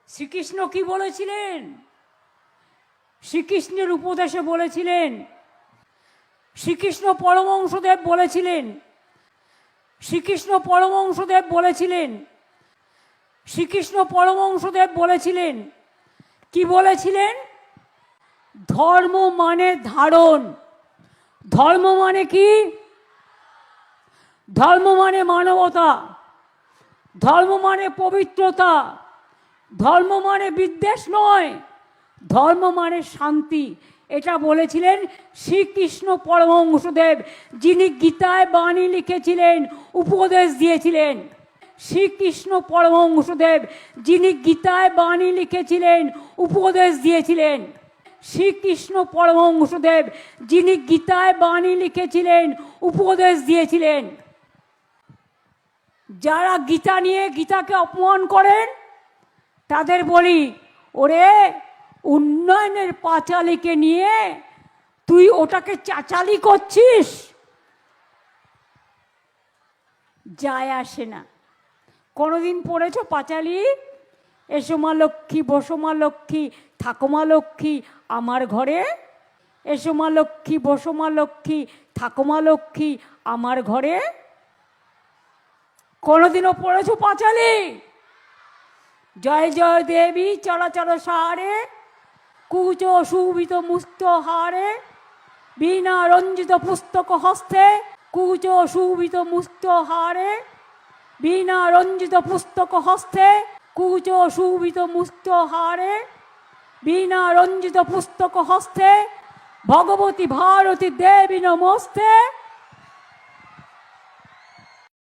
শ্রীকৃষ্ণ কি বলেছিলেন? শ্রীকৃষ্ণের উপদেশে বলেছিলেন, শ্রীকৃষ্ণ পরমহংসদেব বলেছিলেন, শ্রীকৃষ্ণ পরমহংসদেব বলেছিলেন, শ্রীকৃষ্ণ পরমহংসদেব বলেছিলেন, কি বলেছিলেন? ধর্ম মানে ধারণ। ধর্ম মানে কি? ধর্ম মানে মানবতা, ধর্ম মানে পবিত্রতা, ধর্ম মানে বিদ্বেষ নয়, ধর্ম মানে শান্তি। এটা বলেছিলেন শ্রীকৃষ্ণ পরমহংসদেব, যিনি গীতায় বাণী লিখেছিলেন, উপদেশ দিয়েছিলেন। শ্রীকৃষ্ণ পরমহংসদেব, যিনি গীতায় বাণী লিখেছিলেন, উপদেশ দিয়েছিলেন। শ্রীকৃষ্ণ পরমহংসদেব, যিনি গীতায় বাণী লিখেছিলেন, উপদেশ দিয়েছিলেন। যারা গীতা নিয়ে গীতাকে অপমান করেন তাদের বলি, ওরে উন্নয়নের পাঁচালীকে নিয়ে তুই ওটাকে চাচালি করছিস, যায় আসে না। কোনোদিন পড়েছো পাঁচালি? এসো মা লক্ষ্মী, বসো মা লক্ষ্মী, থাকো মা লক্ষ্মী আমার ঘরে। এসো মা লক্ষ্মী, বসো মা লক্ষ্মী, থাকো মা লক্ষ্মী আমার ঘরে। কোনোদিনও পড়েছো পাঁচালি? জয় জয় দেবী চলাচল সারে, কুচ শোভিত মুক্ত হারে, বীণা রঞ্জিত পুস্তক হস্তে, কুচ শোভিত মুক্ত হারে, বীণা রঞ্জিত পুস্তক হস্তে, কুচ শোভিত মুক্ত হারে, বীণা রঞ্জিত পুস্তক হস্তে, ভগবতী ভারতী দেবী নমস্তে।